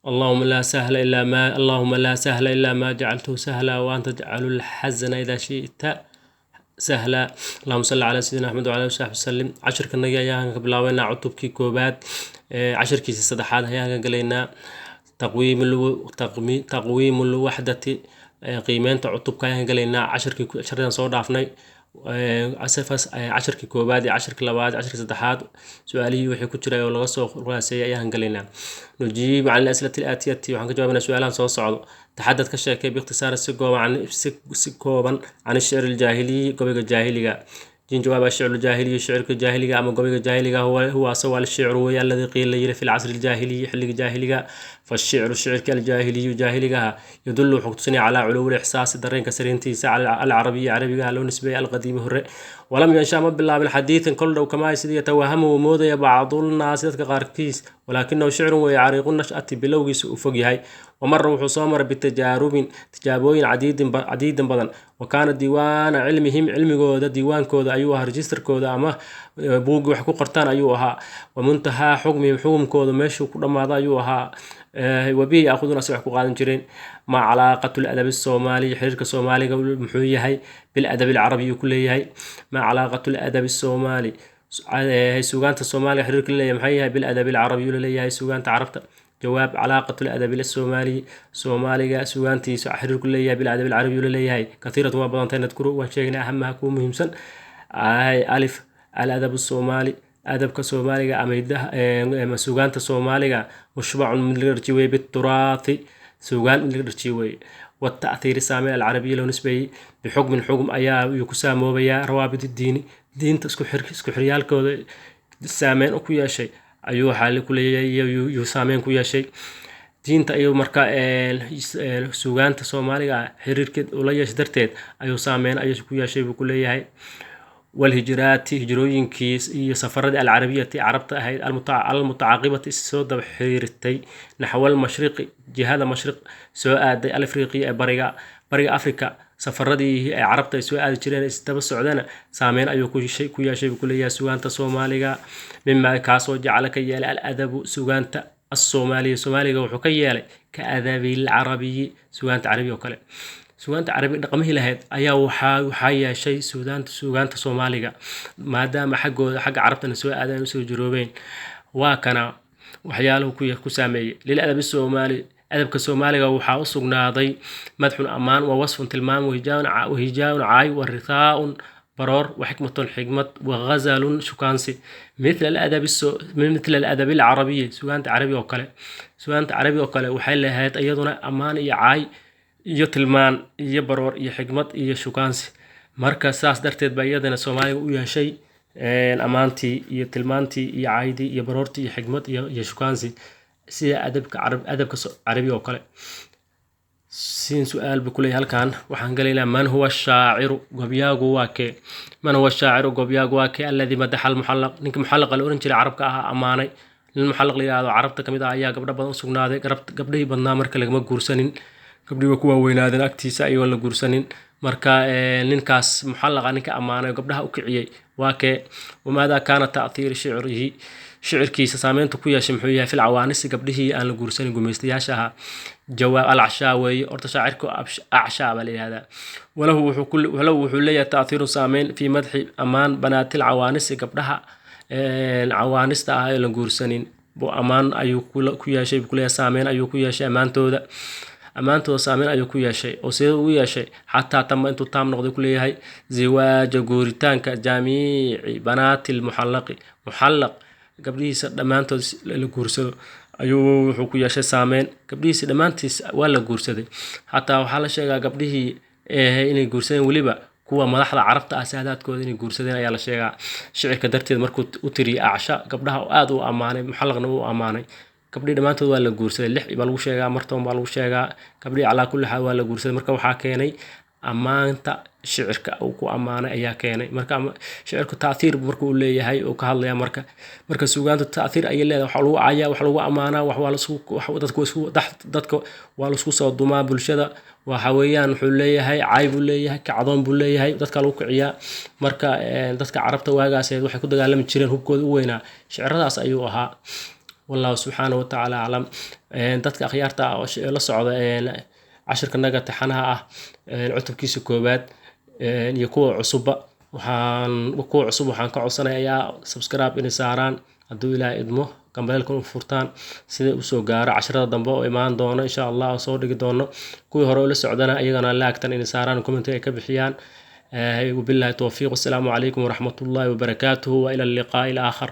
اللهم لا سهل إلا ما جعلته سهلا وأنت تجعل الحزن إذا شئت سهلا. اللهم صل على سيدنا محمد وعلى آله وصحبه وسلم. عشركن ayaan ka bilaabeynaa cutubkii koobaad cashirkiisa saddexaad ayaan galaynaa taqwiimul waxdati qiimeynta cutubka ayaan galaynaa cashirkan soo dhaafnay cashirkii koobaad iyo cashirkii labaad cashirkii saddexaad su-aalihii wixii ku jiray oo laga soo raaseeyay ayaan galaynaa. nujiibu cala al-asilati al-aatiyati waxaan ka jawaabaynaa su-aalahan soo socdo. taxadad ka sheekay biikhtisaar si kooban can shicr aljaahiliyi gobayga jaahiliga. جين جواب الشعر الجاهلي شعر الجاهلي أما قبل الجاهلي هو سوى الشعر ويا الذي قيل لي في العصر الجاهلي حل الجاهلي. فالشعر الشعر كالجاهلي جاهلي يدل حقتني على علو الإحساس الدرين كسرينتي على العربية عربية لو نسبة القديم هر ولم ينشأ بالله بالحديث كله كما يتوهم وموضع بعض الناس كغاركيس ولكنه شعر ويعرق النشأة بلوغس وفقهاي ومر وحصامر تجابوين عديد بدن وكان ديوان علم جودة ديوان كود أيوها رجستر كود أما بوج وحكو قرطان أيوها ومنتهى حكم كود ماشي كل ما ذا أيوها وبه يأخذون سبحكو قادم جرين مع علاقة الأدب الصومالي حركة الصومالي قبل محوية هاي بالأدب العربي كله هاي مع علاقة الأدب الصومالي هاي سوغانة الصومالي حركة اللي محيها بالأدب العربي ولا هاي سوغانة عرفت. جواب علاقة الأدب الصومالي صومالي سوغانتي حركة اللي بالأدب العربي ولا هاي كثيرة ما بدنا نذكره وشيء أهمها كون مهم سن هاي ألف الأدب الصومالي أدب كصومالي أميده سوغانة الصومالي مشبع من الرجوي بالتراث سوغان من الرجوي والتأثير السامي العربي لو نسبي بحكم أيا يكسامو بيا روابط الدين دين تسكو حريال كود السامين أو كل شيء أيوه حال كل يسامين كل شيء دين تأيو مركا سوغان الصومالي حرير كد ولا يشدرتين أيوه سامين أيوه كل شيء بكل هاي. والهجرات هجروين كيس سفرات العربية عربت هاي المتعاقبة السود بحيرتي نحو المشرق جهاد مشرق سواء الأفريقي بريغا أفريقيا سفرتي عربت سواء جيران استبى السعودية سامين أيو كل شيء بكل سوغان الصومالية مما كاسو جعلك يا الأدب سوغان الصومالي وحكي كأدب العربي سوغان عربي وكله سوغانتا عربي dhaqamihii lahayd ayaa waxaa yeeshay suugaanta Soomaaliga maadaama xagga carabtana soo aadaan soo jiroobeen waa kana waxyaaluhu ku saameeyay lil adab Soomaali adabka Soomaaliga waxaa u sugnaaday madxun amaan wa wasfun tilmaam wahijaan caay wa rithaa'un برور وحكمة حكمة وغزل شكانسي مثل الأدب العربي سوغانتا عربي وكله وحيل لهاد أيضنا أمان عاي iyo tilmaan iyo baroor iyo xigmad iyo shukaansi marka saas darteed baa iyadana Soomaaliga u yeeshay amaantii iyo tilmaantii iyo caayidii iyo baroortii iyo xigmad iyo shukaansi sida adabka carabi oo kale. siin su'aal bukulay halkan waxaan galaynaa man huwa shaaciru gobyaagu waake man huwa shaaciru gobyaagu waake alladhi madaxa al-muhallaq ninka muhallaq la oran jiray carabka ah amaanay المحلق لي هذا عرفت كم إذا أيها قبل بدن سجناده قبل بدنا مركل لما جورسنين قبل وكوا وينادن أكتيس أي ولا جورسنين مركا لنكاس محلق عنك أمانة قبلها أكعيي واك وماذا كان تأثير شعر كيس سامين تكويا شمحوية في العوانس قبله أن الجورسنين قميستياشها جواب العشاوي أرتشاعركو أعشاب لهذا وله حلية تأثير سامين في مدح أمان بنات العوانس قبلها العوانس تاعي لجورسنين بو أمان أيو كويا شيء بكل سامين أيو كويا شيء أمانتو سامين أيو كويا شيء أو سويا شيء حتى تم أنتو تام نقد كل هاي زواج جورتان كجميع بنات محلق قبليه أمانتو لجورسو أيو كويا شيء سامين قبليه أمانتس ولا جورسدي حتى وحلا شيء قبليه إني جورسين وليبا kuwa madaxda carabta asaadaadkooda inay guursadeen ayaa la sheegaa shicirka darteed markuu u tiriyo acsha gabdhaha aad u amaanay muxallaqna uu amaanay gabdhii dhamaantood waa la guursaday 6 baa lagu sheegaa martoon baa lagu sheegaa gabdhii calaa kulli xaal waa la guursaday marka waxaa keenay amaanta shicirka uu ku amaanay ayaa keenay marka shicirku taasiir markuu leeyahay oo ka hadlaya marka suugaanta taasiir ay leedahay waxa lagu caayaa waxa lagu amaanaa wax dadka waa la isku soo dumaa bulshada waxa weeyaan wuxuu leeyahay caay buu leeyahay kacdoon buu leeyahay dadka lagu kiciyaa marka dadka carabta waagaas waxay ku dagaalami jireen hubkooda u weynaa shiciradaas ayuu ahaa wallahu subxaanahu watacaala aclam. Dadka akhyaarta ah oo la socda cashirkanaga taxanaha ah cutubkiisa koowaad iyo kuwa cusubba waxaan ka codsanayaa subscribe inay saaraan hadduu ilaahay idmo, gambeelka u furtaan sida u soo gaaro casharada dambe oo imaan doono insha Allah oo soo dhigi doono. kuwii hore oo la socdana iyagana laagtan inay saaraan comment ay ka bixiyaan. وبالله التوفيق والسلام عليكم ورحمة الله وبركاته وإلى اللقاء الآخر.